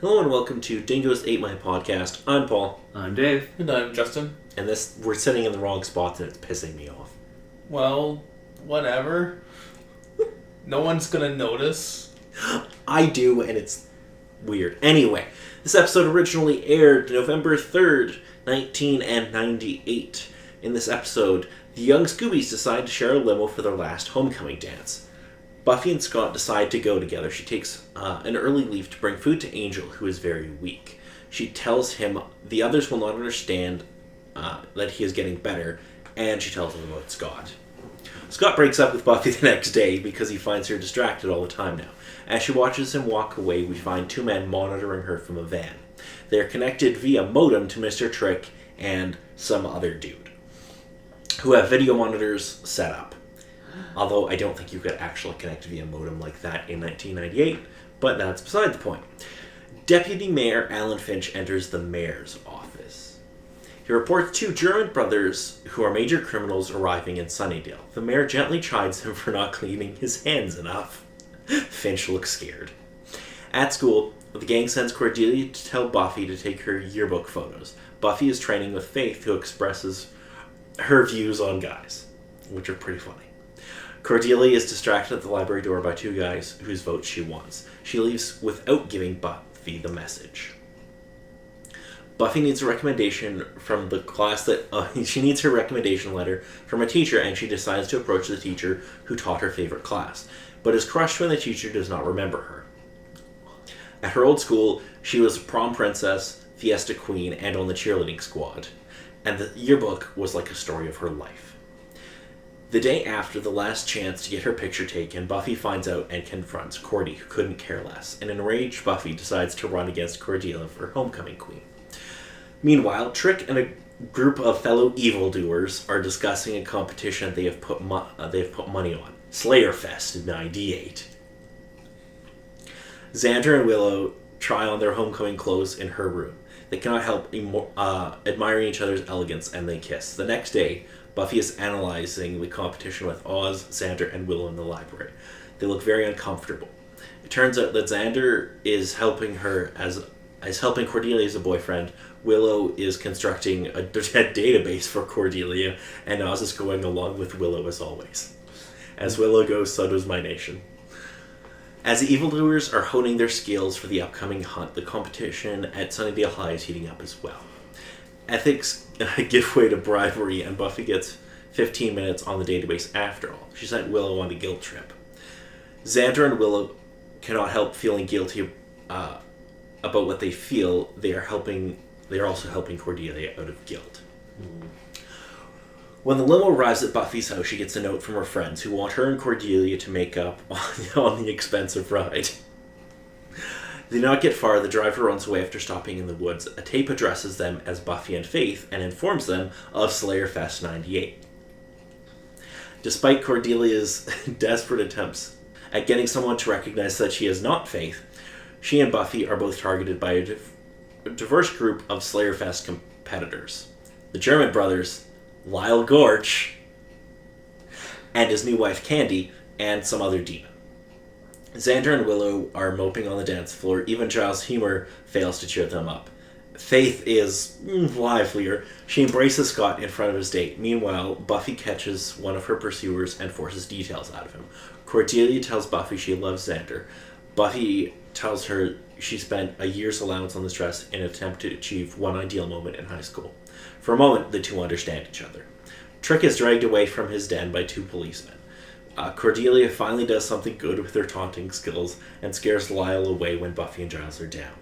Hello and welcome to Dingoes 8 My Podcast. I'm Paul. I'm Dave. And I'm Justin. And we're sitting in the wrong spots and it's pissing me off. Well, whatever. No one's gonna notice. I do, and it's weird. Anyway, this episode originally aired November 3rd, 1998. In this episode, the young Scoobies decide to share a limo for their last homecoming dance. Buffy and Scott decide to go together. She takes an early leave to bring food to Angel, who is very weak. She tells him the others will not understand that he is getting better, and she tells him about Scott. Scott breaks up with Buffy the next day because he finds her distracted all the time now. As she watches him walk away, we find two men monitoring her from a van. They are connected via modem to Mr. Trick and some other dude, who have video monitors set up. Although I don't think you could actually connect via modem like that in 1998, but that's beside the point. Deputy Mayor Alan Finch enters the mayor's office. He reports two German brothers who are major criminals arriving in Sunnydale. The mayor gently chides him for not cleaning his hands enough. Finch looks scared. At school, the gang sends Cordelia to tell Buffy to take her yearbook photos. Buffy is training with Faith, who expresses her views on guys, which are pretty funny. Cordelia is distracted at the library door by two guys whose votes she wants. She leaves without giving Buffy the message. Buffy needs a recommendation from the class she needs her recommendation letter from a teacher, and she decides to approach the teacher who taught her favorite class, but is crushed when the teacher does not remember her. At her old school, she was a prom princess, fiesta queen, and on the cheerleading squad, and the yearbook was like a story of her life. The day after the last chance to get her picture taken, Buffy finds out and confronts Cordy, who couldn't care less. An enraged Buffy decides to run against Cordelia for homecoming queen. Meanwhile, Trick and a group of fellow evildoers are discussing a competition they have put money on, Slayer Fest in '98. Xander and Willow try on their homecoming clothes in her room. They cannot help admiring each other's elegance, and they kiss. The next day, Buffy is analyzing the competition with Oz, Xander, and Willow in the library. They look very uncomfortable. It turns out that Xander is helping Cordelia as a boyfriend. Willow is constructing a database for Cordelia, and Oz is going along with Willow as always. As Willow goes, so does my nation. As the evildoers are honing their skills for the upcoming hunt, the competition at Sunnydale High is heating up as well. Ethics give way to bribery, and Buffy gets 15 minutes on the database after all. She sent Willow on a guilt trip. Xander and Willow cannot help feeling guilty about what they feel. They are also helping Cordelia out of guilt. When the limo arrives at Buffy's house, she gets a note from her friends who want her and Cordelia to make up on the expensive ride. They do not get far. The driver runs away after stopping in the woods. A tape addresses them as Buffy and Faith and informs them of Slayer Fest 98. Despite Cordelia's desperate attempts at getting someone to recognize that she is not Faith, she and Buffy are both targeted by a diverse group of Slayer Fest competitors. The German brothers, Lyle Gorch, and his new wife Candy, and some other demon. Xander and Willow are moping on the dance floor. Even Giles' humor fails to cheer them up. Faith is livelier. She embraces Scott in front of his date. Meanwhile, Buffy catches one of her pursuers and forces details out of him. Cordelia tells Buffy she loves Xander. Buffy tells her she spent a year's allowance on this dress in an attempt to achieve one ideal moment in high school. For a moment, the two understand each other. Trick is dragged away from his den by two policemen. Cordelia finally does something good with her taunting skills and scares Lyle away when Buffy and Giles are down.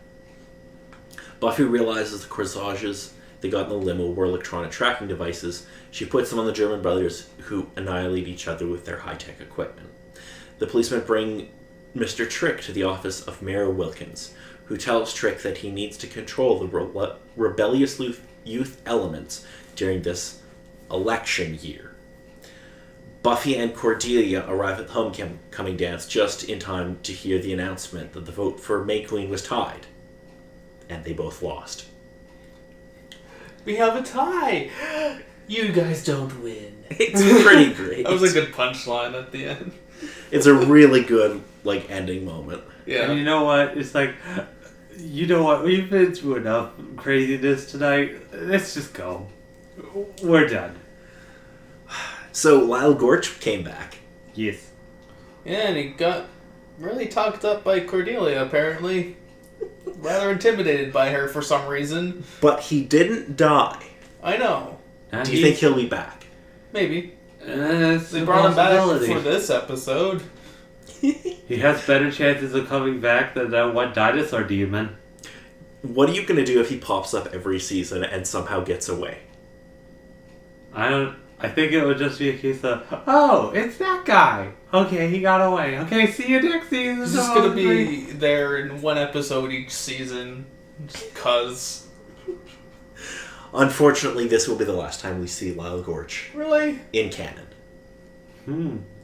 Buffy realizes the corsages they got in the limo were electronic tracking devices. She puts them on the German brothers, who annihilate each other with their high-tech equipment. The policemen bring Mr. Trick to the office of Mayor Wilkins, who tells Trick that he needs to control the rebellious youth elements during this election year. Buffy and Cordelia arrive at the homecoming dance just in time to hear the announcement that the vote for May Queen was tied. And they both lost. We have a tie! You guys don't win. It's pretty great. That was a good punchline at the end. It's a really good, ending moment. Yeah. And you know what? It's like, You know what? We've been through enough craziness tonight. Let's just go. We're done. So Lyle Gorch came back. Yes. Yeah, and he got really talked up by Cordelia, apparently. Rather intimidated by her for some reason. But he didn't die. I know. Do you think he'll be back? Maybe. It's They a brought him back possibility. for this episode. He has better chances of coming back than that one dinosaur demon. What are you going to do if he pops up every season and somehow gets away? I think it would just be a case of, oh, it's that guy. Okay, he got away. Okay, see you next season. He's just gonna be there in one episode each season. Just 'cause. Unfortunately, this will be the last time we see Lyle Gorch Really? in canon.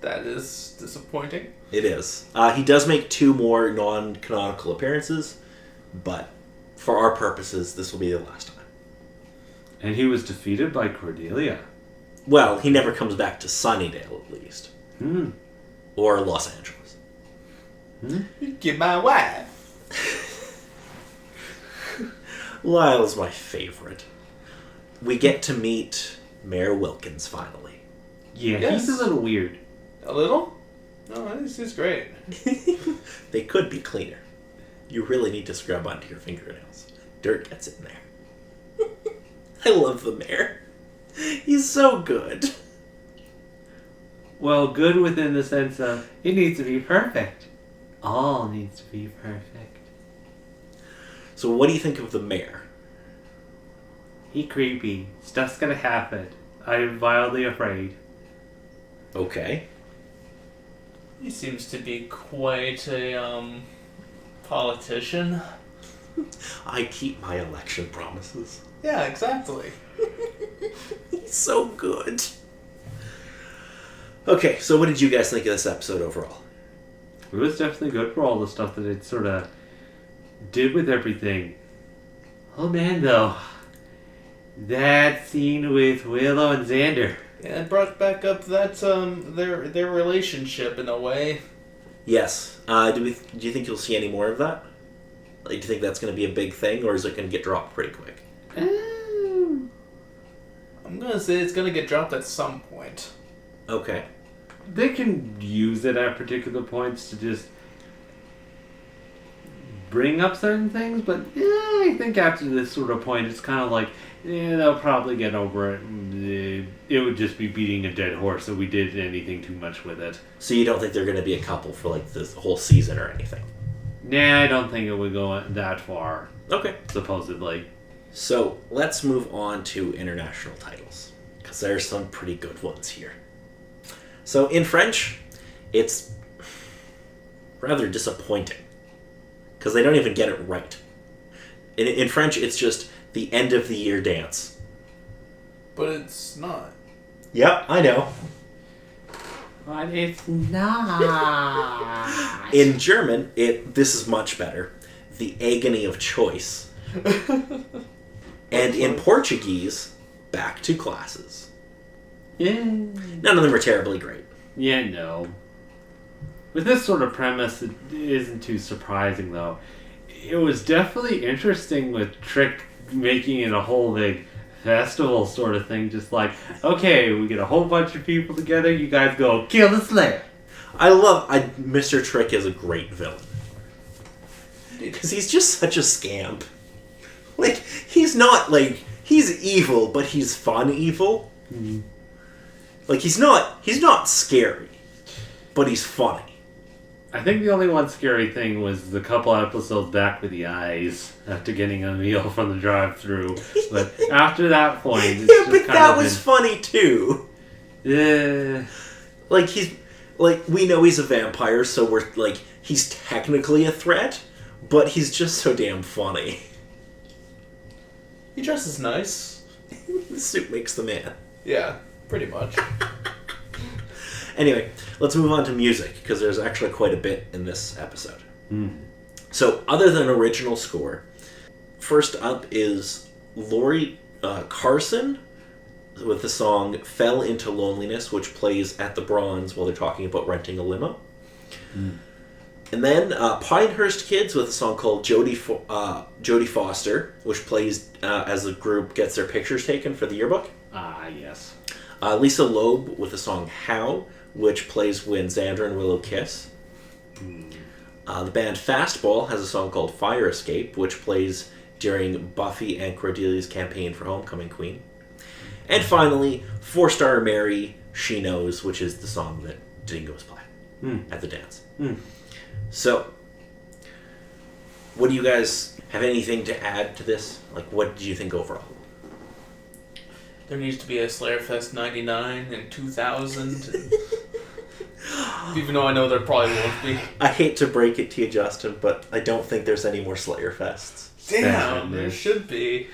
That is disappointing. It is. He does make 2 more non-canonical appearances, but for our purposes, this will be the last time. And he was defeated by Cordelia. Well, he never comes back to Sunnydale, at least. Or Los Angeles. Get my wife. Lyle's my favorite. We get to meet Mayor Wilkins, finally. Yeah, Yes. he's a little weird. A little? No, this is great. They could be cleaner. You really need to scrub onto your fingernails. Dirt gets in there. I love the mayor. He's so good. Well, good within the sense of, it needs to be perfect. All needs to be perfect. So what do you think of the mayor? He creepy. Stuff's gonna happen. I'm wildly afraid. Okay. He seems to be quite a, politician. I keep my election promises. Yeah, exactly. He's so good. Okay, so what did you guys think of this episode overall? It was definitely good for all the stuff that it sort of did with everything. Oh man, though. That scene with Willow and Xander. Yeah, it brought back up that, their relationship in a way. Yes. Do you think you'll see any more of that? Like, do you think that's going to be a big thing, or is it going to get dropped pretty quick? I'm gonna say it's gonna get dropped at some point. Okay. They can use it at particular points to just bring up certain things, but I think after this sort of point, it's kind of like, they'll probably get over it. It would just be beating a dead horse if we did anything too much with it. So you don't think they're going to be a couple for, like, this whole season or anything? Nah, I don't think it would go that far, Okay. supposedly. So, let's move on to international titles, because there's some pretty good ones here. So, in French, it's rather disappointing, because they don't even get it right. In French, it's just the end of the year dance. But it's not. Yep, I know. But it's not. In German, this is much better. The agony of choice. And in Portuguese, back to classes. Yeah. None of them are terribly great. Yeah, no. With this sort of premise, it isn't too surprising, though. It was definitely interesting with Trick making it a whole big festival sort of thing. Just like, okay, we get a whole bunch of people together, you guys go kill the Slayer. Mr. Trick is a great villain. Because he's just such a scamp. Like, he's not, like, he's evil, but he's fun evil. Mm-hmm. Like, he's not scary, but he's funny. I think the only one scary thing was the couple episodes back with the eyes after getting a meal from the drive-thru. But after that point, it's Yeah, just but kind that of was funny, too. Yeah. Like, we know he's a vampire, so we're, like, he's technically a threat, but he's just so damn funny. He dresses nice. The suit makes the man. Yeah, pretty much. Anyway, let's move on to music, because there's actually quite a bit in this episode. Mm. So, other than original score, first up is Lori Carson with the song Fell Into Loneliness, which plays at the Bronze while they're talking about renting a limo. And then Pinehurst Kids with a song called Jodie Foster, which plays as the group gets their pictures taken for the yearbook. Ah, yes. Lisa Loeb with the song How, which plays when Xander and Willow kiss. The band Fastball has a song called Fire Escape, which plays during Buffy and Cordelia's campaign for Homecoming Queen. And finally, 4-Star Mary, She Knows, which is the song that Dingoes play at the dance. So, what do you guys have anything to add to this? Like, what did you think overall? There needs to be a Slayer Fest 99 and 2000. Even though I know there probably won't be. I hate to break it to you, Justin, but I don't think there's any more Slayer Fests. Damn, there should be.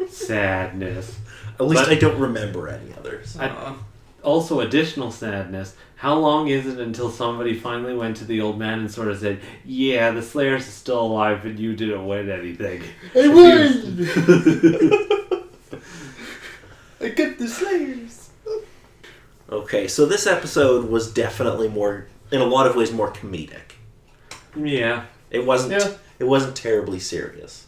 Sadness. At least I don't remember any others. Also, additional sadness. How long is it until somebody finally went to the old man and sort of said, yeah, the Slayers are still alive, but you didn't win anything? I won! I got the Slayers! Okay, so this episode was definitely more, in a lot of ways, more comedic. Yeah. It wasn't terribly serious.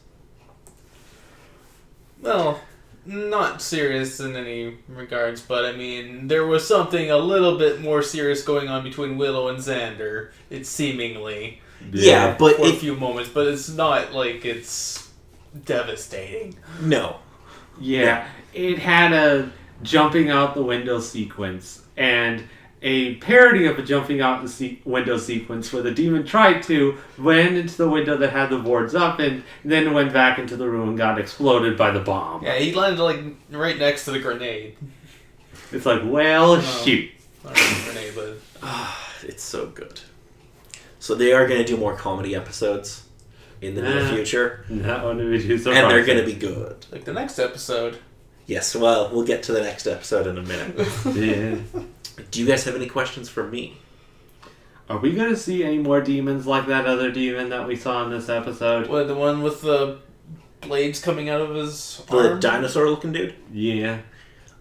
Well, not serious in any regards, but I mean, there was something a little bit more serious going on between Willow and Xander, it's seemingly. Yeah, but for a few moments, but it's not like it's devastating. No. Yeah, it had a jumping out the window sequence and a parody of a jumping out the window sequence where the demon tried to went into the window that had the boards up and then went back into the room and got exploded by the bomb. Yeah, he landed like right next to the grenade. It's like, well, shoot. Not really a grenade, but It's so good. So they are going to do more comedy episodes in the near future. That one would be too surprising. And they're going to be good. like the next episode. Yes, well, we'll get to the next episode in a minute. Yeah. Do you guys have any questions for me? Are we going to see any more demons like that other demon that we saw in this episode? What, the one with the blades coming out of his The arm? dinosaur-looking dude? Yeah.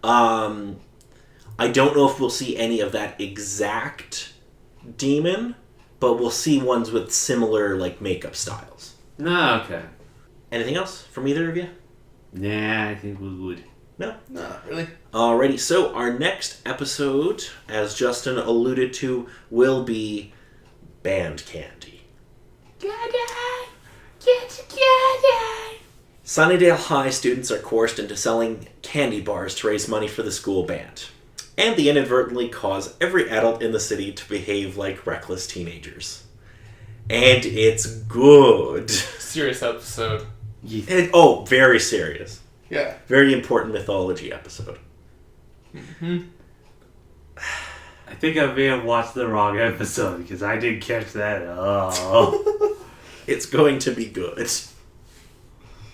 I don't know if we'll see any of that exact demon, but we'll see ones with similar, like, makeup styles. No, okay. Anything else from either of you? Nah, I think we would. No? No, not really. Alrighty, so our next episode, as Justin alluded to, will be Band Candy. Sunnydale High students are coerced into selling candy bars to raise money for the school band. And they inadvertently cause every adult in the city to behave like reckless teenagers. And it's good. Serious episode. Very serious. Yeah. Very important mythology episode. Mm-hmm. I think I may have watched the wrong episode because I didn't catch that at all. It's going to be good.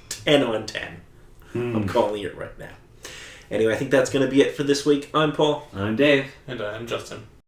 10 on 10. I'm calling it right now. Anyway, I think that's going to be it for this week. I'm Paul. I'm Dave. And I'm Justin.